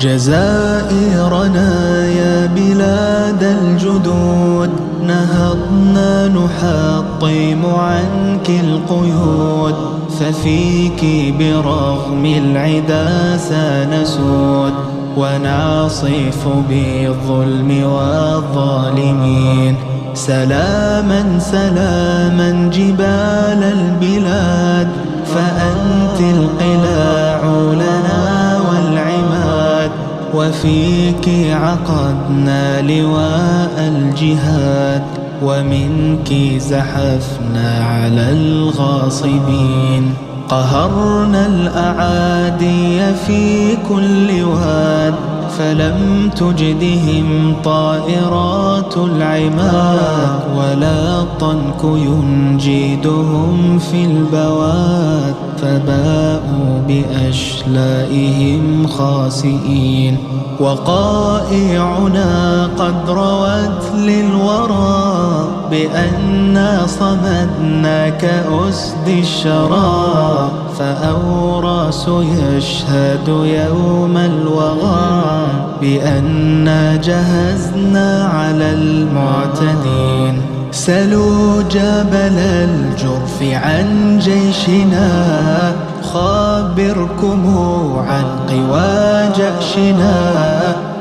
جزائرنا يا بلاد الجدود، نهضنا نحطم عنك القيود، ففيك برغم العدا سنسود، ونعصف بالظلم والظالمين. سلاما سلاما جبال البلاد، فأنت القلاع لنا والعماد، وفيك عقدنا لواء الجهاد، ومنك زحفنا على الغاصبين. قهرنا الأعادي في كل واد، فلم تجدهم طائرات العماد، ولا الطنك ينجدهم في البواد، فباءوا بأشلائهم خاسئين. وقائعنا قد روت للورى بأننا صمدنا كأسد الشرى، فأوراس يشهد يوم الوغى بأننا جهزنا على المعتدين. سلوا جبل الجرف عن جيشنا، خابركم عن قوى جأشنا،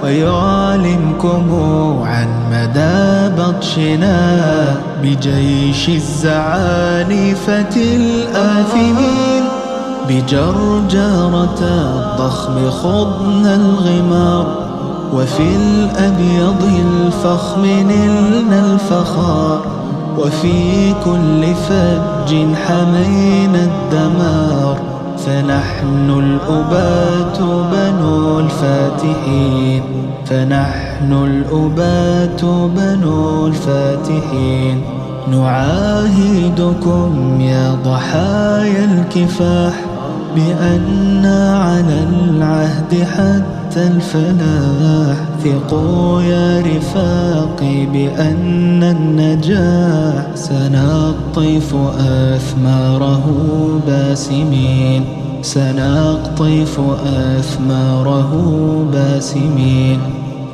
ويعلمكم عن مدى بطشنا بجيش الزعانفة الآثمين. بجرجرة الضخم خضنا الغمار، وفي الأبيض الفخم نلنا الفخار، وفي كل فج حمينا الدمار. فنحن الأبات بنو الفاتحين، فنحن الأبات بنو الفاتحين. نعاهدكم يا ضحايا الكفاح بأننا على العهد حتى الفلاح. ثقوا يا رفاقي بأن النجاح سنقطف أثماره باسمين، سنقطف أثماره باسمين.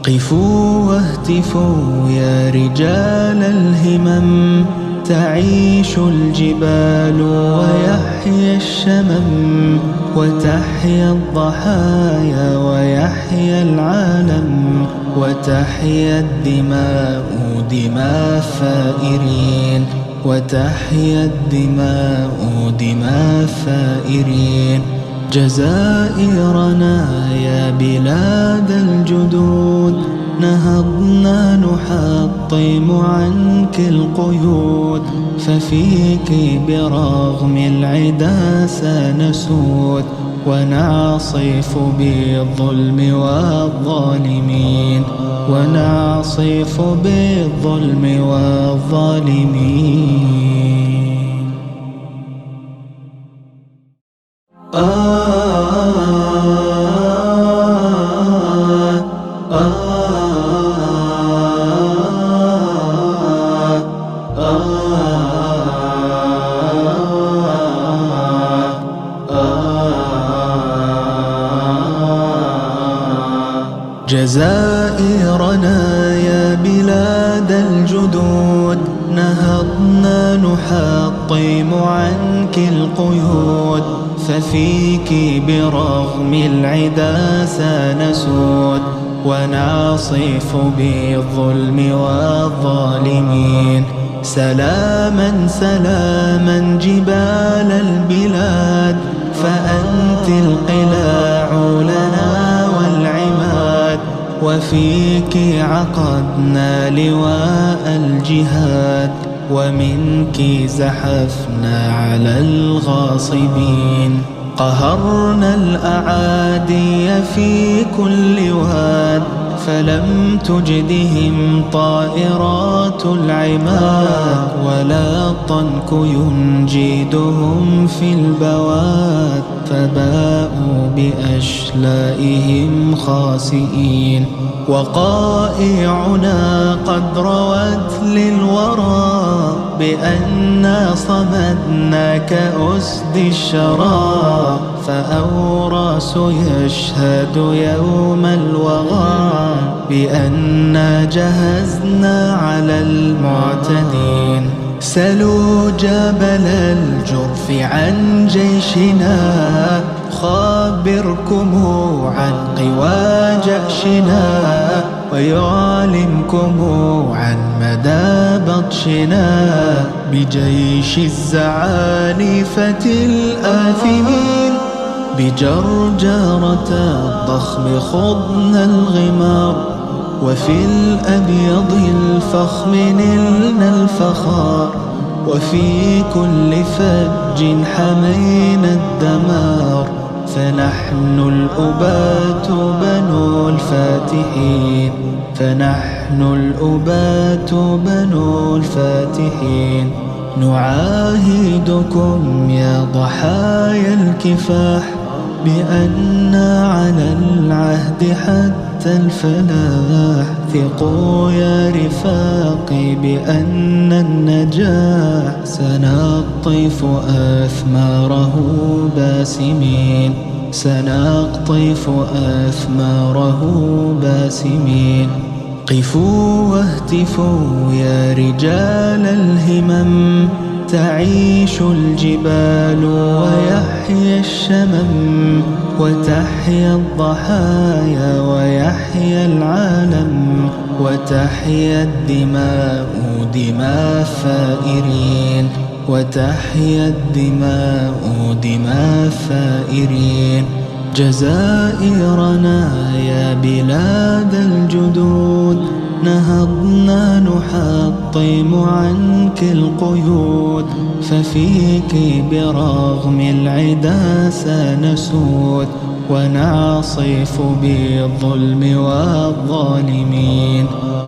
قفوا واهتفوا يا رجال الهمم، تعيش الجبال ويحيا الشمم، وتحيا الضحايا ويحيا العالم، وتحيا الدماء دماء الثائرين، وتحيا الدماء دماء الثائرين. جزائرنا يا بلاد الجدود، نهضنا نحطم عنك القيود، ففيك برغم العدا سنسود، ونعصف بالظلم والظالمين، ونعصف بالظلم والظالمين. جزائرنا يا بلاد الجدود، نهضنا نحطم عنك القيود، ففيك برغم العدا سنسود، ونعصف بالظلم والظالمين. سلاما سلاما جبال البلاد، فأنت القلاع لنا والعماد، وفيك عقدنا لواء الجهاد، ومنك زحفنا على الغاصبين. قهرنا الأعادي في كل واد، فلم تجدهم طائرات العماد ولا الطنك ينجدهم في البواد، فباءوا بأشلائهم خاسئين. وقائعنا قد روت للورى بأننا صمدنا كأسد الشرى، فأوراس يشهد يوم الوغى بأننا جهزنا على المعتدين. سلوا جبل الجرف عن جيشنا، خابركم عن قوى جأشنا، ويعلمكم عن مدى بطشنا بجيش الزعانفة الآثمين. بجرجرة الضخم خضنا الغمار، وفي الأبيض الفخم نلنا الفخار، وفي كل فج حمينا الدمار. فنحن الأبات بنو الفاتحين، فنحن الأبات بنو الفاتحين. نعاهدكم يا ضحايا الكفاح بأننا على العهد حتى الفلاح. ثقوا يا رفاقي بأن النجاح سنقطف أثماره باسمين، سنقطف أثماره باسمين. قفوا واهتفوا يا رجال الهمم، تعيش الجبال ويحيى الشمم، وتحيا الضحايا ويحيا العالم، وتحيا الدماء دماء الثائرين، وتحيا الدماء دماء الثائرين. جزائرنا يا بلاد الجدود، نهضنا نحطم عنك القيود، ففيك برغم العدا سنسود، ونعصف بالظلم والظالمين.